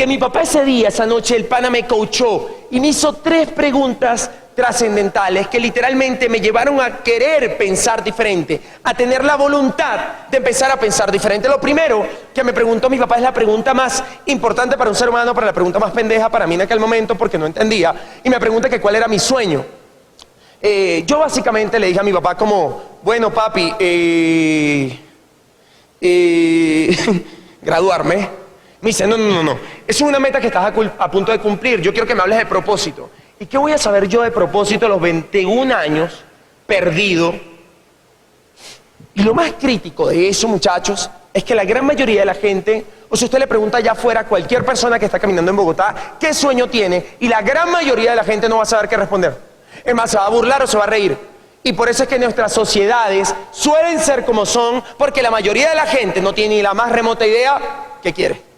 que mi papá ese día, esa noche, el pana me coachó y me hizo 3 preguntas trascendentales que literalmente me llevaron a querer pensar diferente, a tener la voluntad de empezar a pensar diferente. Lo primero que me preguntó mi papá es la pregunta más importante para un ser humano, pero la pregunta más pendeja para mí en aquel momento porque no entendía, y me pregunta que cuál era mi sueño. Yo básicamente le dije a mi papá como, bueno papi, graduarme. Me dice, no, eso es una meta que estás a punto de cumplir, yo quiero que me hables de propósito. ¿Y qué voy a saber yo de propósito a los 21 años, perdido? Y lo más crítico de eso, muchachos, es que la gran mayoría de la gente, o si usted le pregunta allá afuera a cualquier persona que está caminando en Bogotá, ¿qué sueño tiene? Y la gran mayoría de la gente no va a saber qué responder. Es más, se va a burlar o se va a reír. Y por eso es que nuestras sociedades suelen ser como son, porque la mayoría de la gente no tiene ni la más remota idea qué quiere.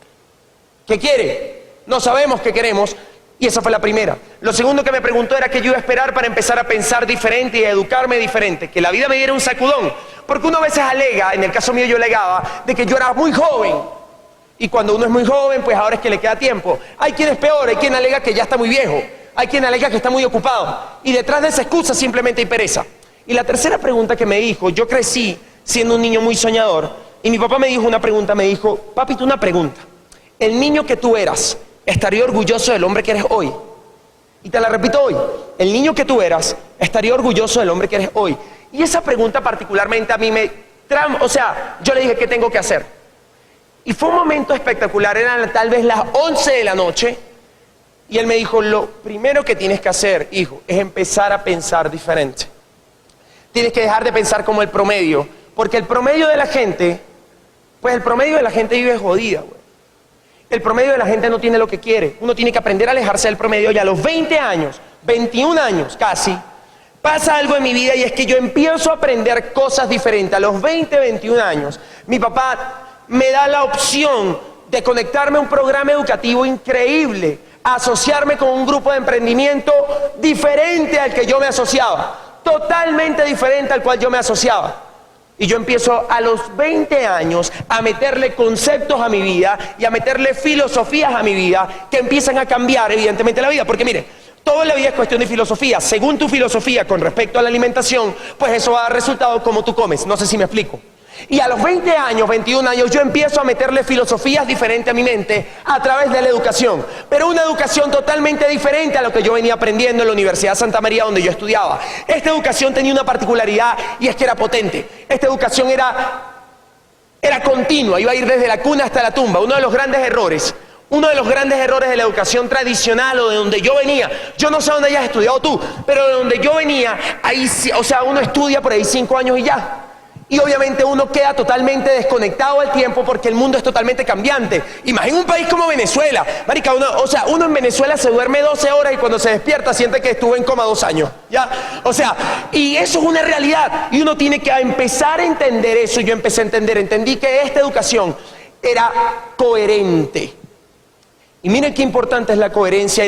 ¿Qué quiere? No sabemos qué queremos. Y esa fue la primera. Lo segundo que me preguntó era qué yo iba a esperar para empezar a pensar diferente y a educarme diferente. Que la vida me diera un sacudón. Porque uno a veces alega, en el caso mío yo alegaba, de que yo era muy joven. Y cuando uno es muy joven, pues ahora es que le queda tiempo. Hay quien es peor, hay quien alega que ya está muy viejo. Hay quien alega que está muy ocupado. Y detrás de esa excusa simplemente hay pereza. Y la tercera pregunta que me dijo, yo crecí siendo un niño muy soñador. Y mi papá me dijo una pregunta, me dijo, papi, tú una pregunta. El niño que tú eras, ¿estaría orgulloso del hombre que eres hoy? Y te la repito hoy, el niño que tú eras, ¿estaría orgulloso del hombre que eres hoy? Y esa pregunta particularmente a mí yo le dije, ¿qué tengo que hacer? Y fue un momento espectacular, eran tal vez las 11 de la noche, y él me dijo, lo primero que tienes que hacer, hijo, es empezar a pensar diferente. Tienes que dejar de pensar como el promedio, porque el promedio de la gente, pues el promedio de la gente vive jodida, güey. El promedio de la gente no tiene lo que quiere. Uno tiene que aprender a alejarse del promedio. Y a los 20 años, 21 años casi, pasa algo en mi vida y es que yo empiezo a aprender cosas diferentes. A los 20, 21 años, mi papá me da la opción de conectarme a un programa educativo increíble, a asociarme con un grupo de emprendimiento diferente al que yo me asociaba, totalmente diferente al cual yo me asociaba. Y yo empiezo a los 20 años a meterle conceptos a mi vida y a meterle filosofías a mi vida que empiezan a cambiar evidentemente la vida. Porque mire, todo en la vida es cuestión de filosofía. Según tu filosofía con respecto a la alimentación, pues eso va a dar resultado como tú comes. No sé si me explico. Y a los 20 años, 21 años, yo empiezo a meterle filosofías diferentes a mi mente a través de la educación. Pero una educación totalmente diferente a lo que yo venía aprendiendo en la Universidad de Santa María, donde yo estudiaba. Esta educación tenía una particularidad y es que era potente. Esta educación era continua, iba a ir desde la cuna hasta la tumba. Uno de los grandes errores de la educación tradicional o de donde yo venía, yo no sé dónde hayas estudiado tú, pero de donde yo venía, ahí, uno estudia por ahí 5 años y ya. Y obviamente uno queda totalmente desconectado al tiempo porque el mundo es totalmente cambiante. Imagina un país como Venezuela. Marica, uno en Venezuela se duerme 12 horas y cuando se despierta siente que estuvo en coma 2 años. ¿Ya? Y eso es una realidad. Y uno tiene que empezar a entender eso. Y yo empecé a entendí que esta educación era coherente. Y miren qué importante es la coherencia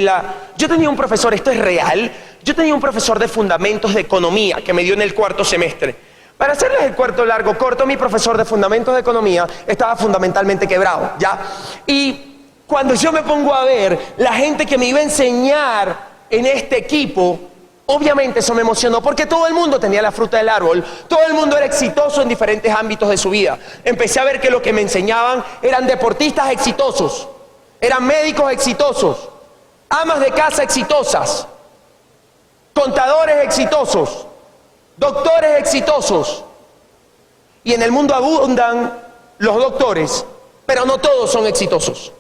Yo tenía un profesor, esto es real, yo tenía un profesor de fundamentos de economía que me dio en el 4º semestre. Para hacerles el cuento largo, corto, mi profesor de fundamentos de economía estaba fundamentalmente quebrado, ¿ya? Y cuando yo me pongo a ver la gente que me iba a enseñar en este equipo, obviamente eso me emocionó porque todo el mundo tenía la fruta del árbol, todo el mundo era exitoso en diferentes ámbitos de su vida. Empecé a ver que lo que me enseñaban eran deportistas exitosos, eran médicos exitosos, amas de casa exitosas, contadores exitosos, doctores exitosos. Y en el mundo abundan los doctores, pero no todos son exitosos.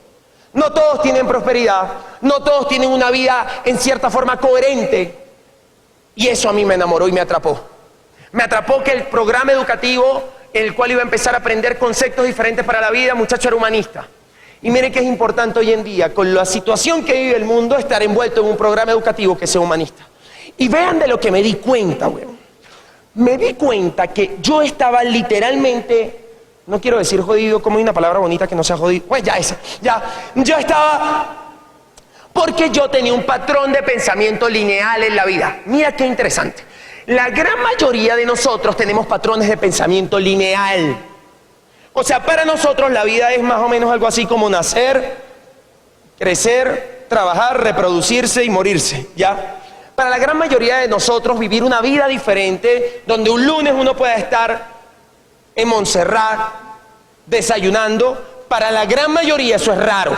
No todos tienen prosperidad, no todos tienen una vida en cierta forma coherente. Y eso a mí me enamoró y me atrapó. Me atrapó que el programa educativo en el cual iba a empezar a aprender conceptos diferentes para la vida, muchacho, era humanista. Y miren que es importante hoy en día, con la situación que vive el mundo, estar envuelto en un programa educativo que sea humanista. Y vean de lo que me di cuenta, weón. Me di cuenta que yo estaba literalmente, no quiero decir jodido, como hay una palabra bonita que no sea jodido, pues yo estaba, porque yo tenía un patrón de pensamiento lineal en la vida. Mira qué interesante. La gran mayoría de nosotros tenemos patrones de pensamiento lineal. O sea, para nosotros la vida es más o menos algo así como nacer, crecer, trabajar, reproducirse y morirse, ¿ya? Para la gran mayoría de nosotros vivir una vida diferente, donde un lunes uno pueda estar en Montserrat desayunando, para la gran mayoría eso es raro.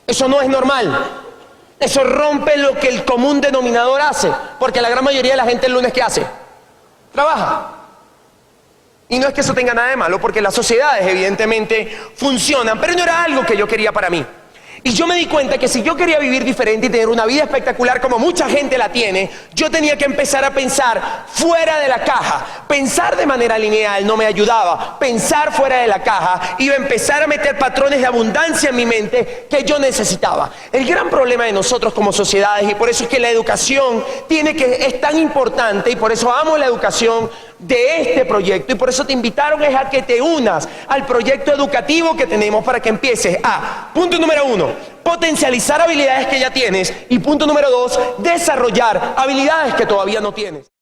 Eso no es normal. Eso rompe lo que el común denominador hace, porque la gran mayoría de la gente el lunes ¿qué hace? Trabaja. Y no es que eso tenga nada de malo, porque las sociedades evidentemente funcionan, pero no era algo que yo quería para mí. Y yo me di cuenta que si yo quería vivir diferente y tener una vida espectacular como mucha gente la tiene, yo tenía que empezar a pensar fuera de la caja. Pensar de manera lineal no me ayudaba. Pensar fuera de la caja iba a empezar a meter patrones de abundancia en mi mente que yo necesitaba. El gran problema de nosotros como sociedades, y por eso es que la educación es tan importante, y por eso amo la educación de este proyecto, y por eso te invitaron es a que te unas al proyecto educativo que tenemos para que empieces a, punto número 1, potencializar habilidades que ya tienes, y punto número 2, desarrollar habilidades que todavía no tienes.